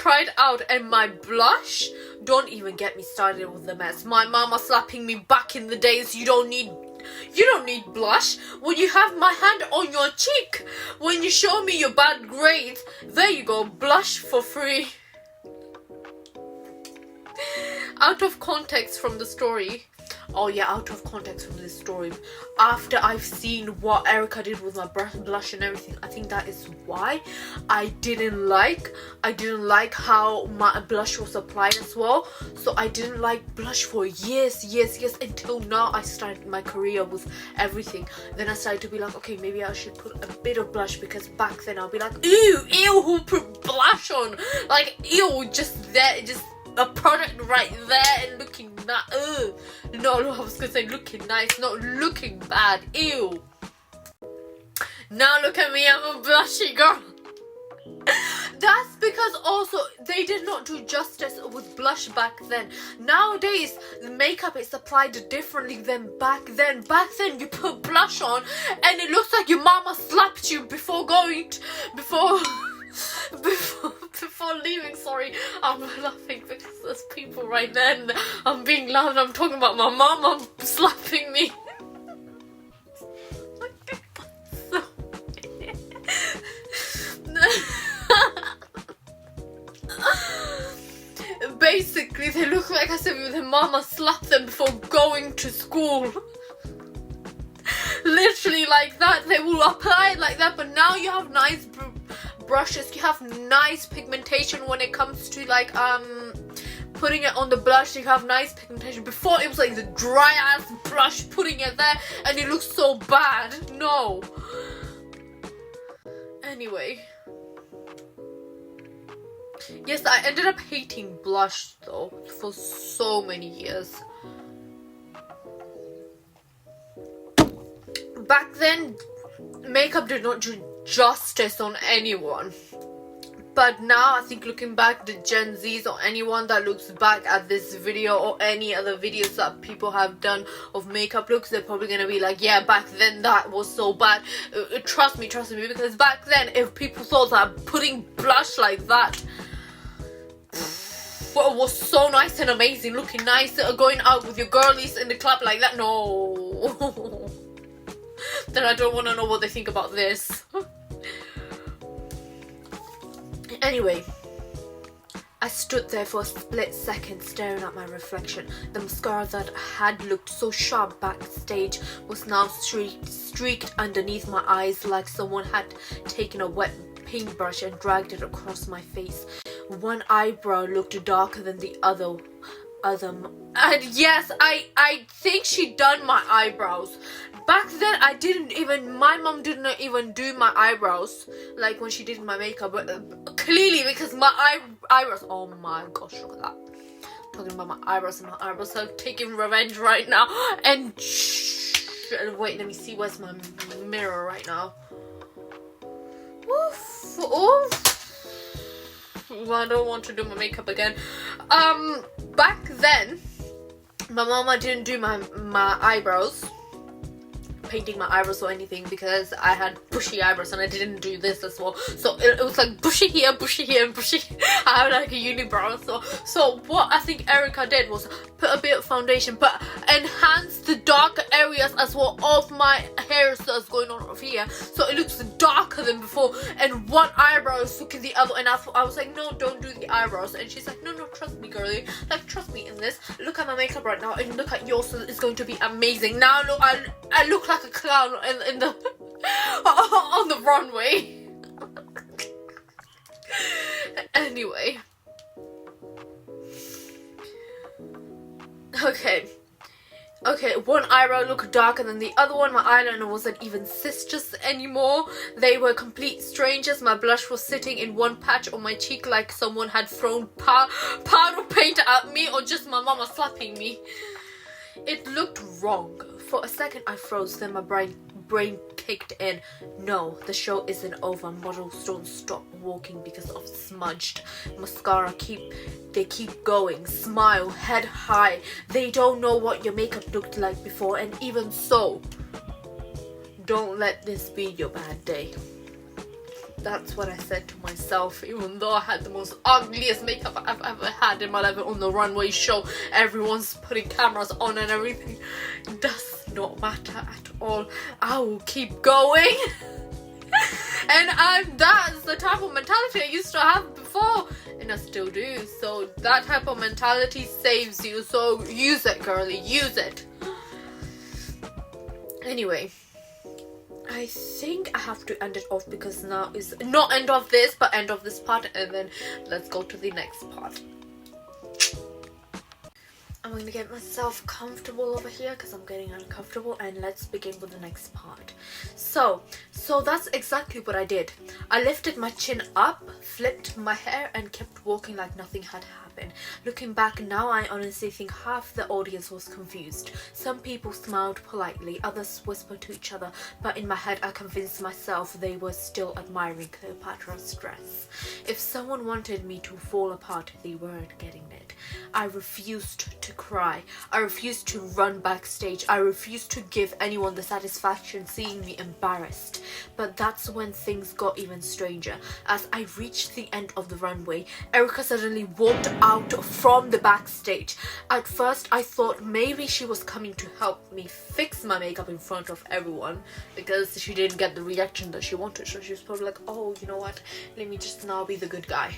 cried out, and my blush, don't even get me started with the mess. My mama slapping me back in the days, you don't need blush when you have my hand on your cheek. When you show me your bad grades, there you go, blush for free. Out of context from the story. Oh yeah, out of context from this story. After I've seen what Erica did with my blush and everything, I think that is why I didn't like how my blush was applied as well. So I didn't like blush for years until now I started my career with everything. Then I started to be like, okay, maybe I should put a bit of blush, because back then I'll be like, ew, who put blush on? Like, ew, just there, just a product right there and looking nice. No, I was gonna say looking nice, not looking bad. Ew. Now look at me, I'm a blushy girl. That's because also they did not do justice with blush back then. Nowadays, the makeup is applied differently than back then. Back then, you put blush on and it looks like your mama slapped you before leaving. Sorry, I'm laughing because there's people right there and I'm being loud. I'm talking about my mama slapping me. Basically, they look like as if their mama slapped them before going to school. Literally like that. They will apply it like that, but now you have nice brushes, you have nice pigmentation when it comes to like putting it on the blush. You have nice pigmentation. Before it was like the dry ass brush putting it there and it looks so bad. No. Anyway, yes, I ended up hating blush though for so many years. Back then, makeup did not do justice on anyone. But now, I think looking back, the Gen Zs or anyone that looks back at this video or any other videos that people have done of makeup looks, they're probably gonna be like, yeah, back then that was so bad. Trust me, because back then, if people thought that putting blush like that was so nice and amazing, looking nice, going out with your girlies in the club like that, no. Then I don't want to know what they think about this. Anyway, I stood there for a split second staring at my reflection. The mascara that had looked so sharp backstage was now streaked underneath my eyes, like someone had taken a wet paintbrush and dragged it across my face. One eyebrow looked darker than the other. And yes, I think she done my eyebrows. Back then, my mom didn't even do my eyebrows, like when she did my makeup, but clearly because my eyebrows, oh my gosh, look at that. Talking about my eyebrows, and my eyebrows are taking revenge right now. And wait, let me see, where's my mirror right now? Oof, oof. I don't want to do my makeup again. Back then, my mama didn't do my eyebrows, painting my eyebrows or anything, because I had bushy eyebrows and I didn't do this as well. So it was like bushy here, and bushy. I have like a unibrow. So what I think Erica did was put a bit of foundation, but enhance the darker areas as well of my hair that's going on over here, so it looks darker than before. And one eyebrow is looking the other, and I was like, no, don't do the eyebrows. And she's like, no, trust me, girlie, like trust me in this. Look at my makeup right now and look at yours, so it's going to be amazing. Now look, I look like a clown in the on the runway. Anyway, okay, one eyebrow looked darker than the other one. My eyeliner wasn't even sisters anymore. They were complete strangers. My blush was sitting in one patch on my cheek like someone had thrown powder paint at me, or just my mama slapping me. It looked wrong. For a second I froze, then my brain kicked in. No, the show isn't over. Models don't stop walking because of smudged mascara. They keep going. Smile, head high. They don't know what your makeup looked like before, and even so, don't let this be your bad day. That's what I said to myself, even though I had the most ugliest makeup I've ever had in my life on the runway show. Everyone's putting cameras on and everything. It does not matter at all. I will keep going. And that's the type of mentality I used to have before, and I still do. So that type of mentality saves you. So use it, girly, use it. Anyway, I think I have to end it off because now is not end of this, but end of this part, and then let's go to the next part. I'm going to get myself comfortable over here because I'm getting uncomfortable, and let's begin with the next part. So that's exactly what I did. I lifted my chin up, flipped my hair, and kept walking like nothing had happened. Looking back now, I honestly think half the audience was confused. Some people smiled politely, others whispered to each other, but in my head I convinced myself they were still admiring Cleopatra's dress. If someone wanted me to fall apart, they weren't getting it. I refused to cry. I refused to run backstage. I refused to give anyone the satisfaction seeing me embarrassed. But that's when things got even stranger. As I reached the end of the runway, Erica suddenly walked out from the backstage. At first I thought maybe she was coming to help me fix my makeup in front of everyone because she didn't get the reaction that she wanted. So she was probably like, oh, you know what, let me just now be the good guy.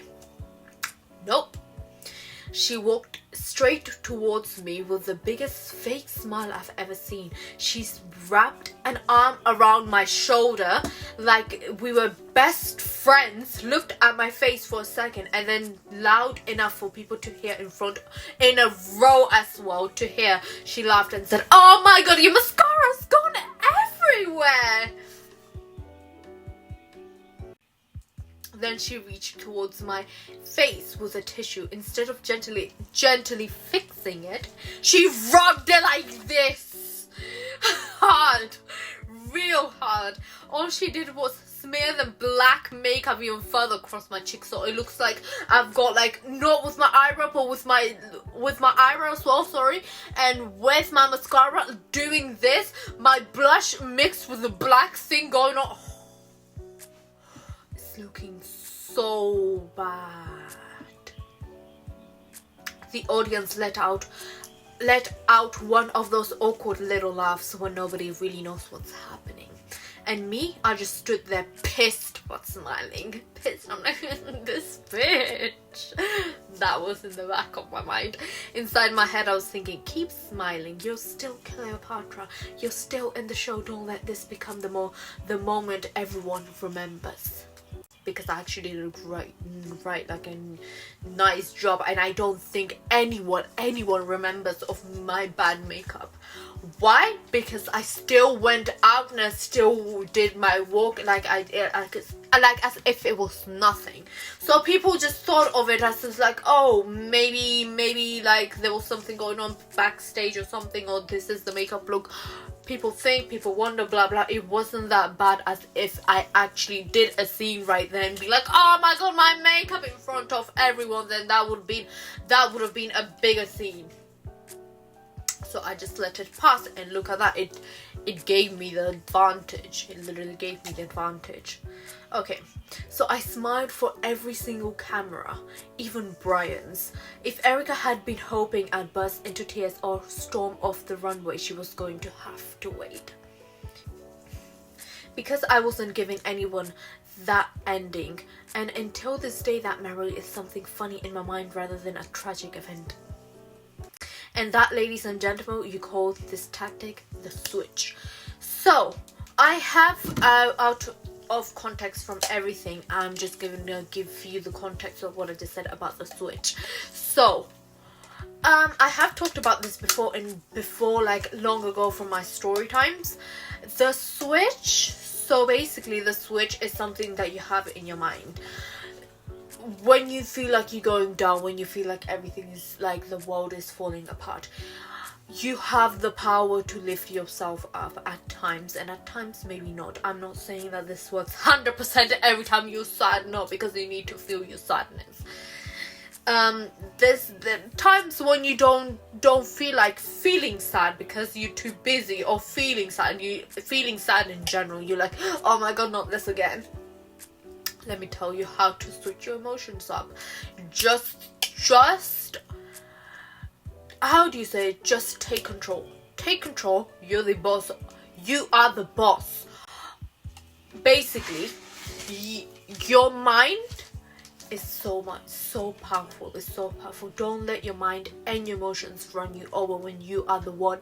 Nope. She walked straight towards me with the biggest fake smile I've ever seen. She's wrapped an arm around my shoulder like we were best friends, looked at my face for a second, and then loud enough for people to hear in a row as well to hear, she laughed and said, "Oh my god, your mascara's gone everywhere!" Then she reached towards my face with a tissue. Instead of gently fixing it, she rubbed it like this. Hard. Real hard. All she did was smear the black makeup even further across my cheek, so it looks like I've got, like, not with my eyebrow, but with my eyebrow as well, sorry, and with my mascara doing this, my blush mixed with the black thing going on. Looking so bad. The audience let out one of those awkward little laughs when nobody really knows what's happening. And me, I just stood there pissed but smiling. Pissed. I'm like, this bitch. That was in the back of my mind. Inside my head I was thinking, keep smiling. You're still Cleopatra. You're still in the show. Don't let this become the moment everyone remembers. Because I actually did a great, like a nice job, and I don't think anyone remembers of my bad makeup. Why? Because I still went out and I still did my walk like as if it was nothing. So people just thought of it as just like, oh, maybe like there was something going on backstage or something, or this is the makeup look. People think, people wonder, blah blah. It wasn't that bad as if I actually did a scene right then and be like, oh my god, my makeup in front of everyone. Then that would have been a bigger scene. So I just let it pass, and look at that. It gave me the advantage. It literally gave me the advantage. Okay, so I smiled for every single camera, even Brian's. If Erica had been hoping I'd burst into tears or storm off the runway, she was going to have to wait. Because I wasn't giving anyone that ending, and until this day that memory is something funny in my mind rather than a tragic event. And that, ladies and gentlemen, you call this tactic the switch. So I have out of context from everything, I'm just going to give you the context of what I just said about the switch. So I have talked about this before like long ago from my story times. The switch, so basically the switch is something that you have in your mind. When you feel like you're going down, when you feel like everything is like the world is falling apart, you have the power to lift yourself up at times, and at times maybe not. I'm not saying that this works 100% every time you're sad, no, because you need to feel your sadness. There's the times when you don't feel like feeling sad because you're too busy, or feeling sad in general. You're like, oh my god, not this again. let me tell you how to switch your emotions up. Just how do you say it? Just take control. Take control. You're the boss. You are the boss. Basically, your mind is so powerful. It's so powerful. Don't let your mind and your emotions run you over when you are the one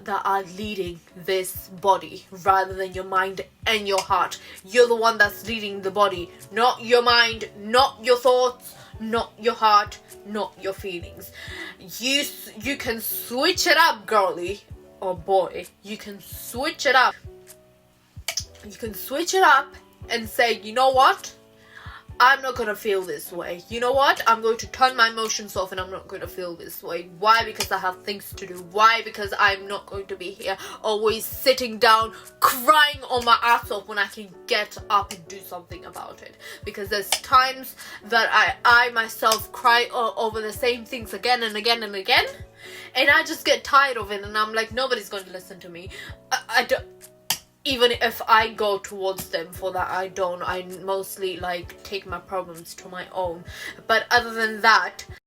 that are leading this body, rather than your mind and your heart. You're the one that's leading the body, not your mind, not your thoughts, not your heart, not your feelings. You can switch it up, girly or boy. You can switch it up. You can switch it up and say, you know what? I'm not going to feel this way. You know what? I'm going to turn my emotions off and I'm not going to feel this way. Why? Because I have things to do. Why? Because I'm not going to be here always sitting down crying on my ass off when I can get up and do something about it. Because there's times that I myself cry over the same things again and again and again. And I just get tired of it and I'm like, nobody's going to listen to me. I don't... Even if I go towards them for that, I don't. I mostly like take my problems to my own. But other than that,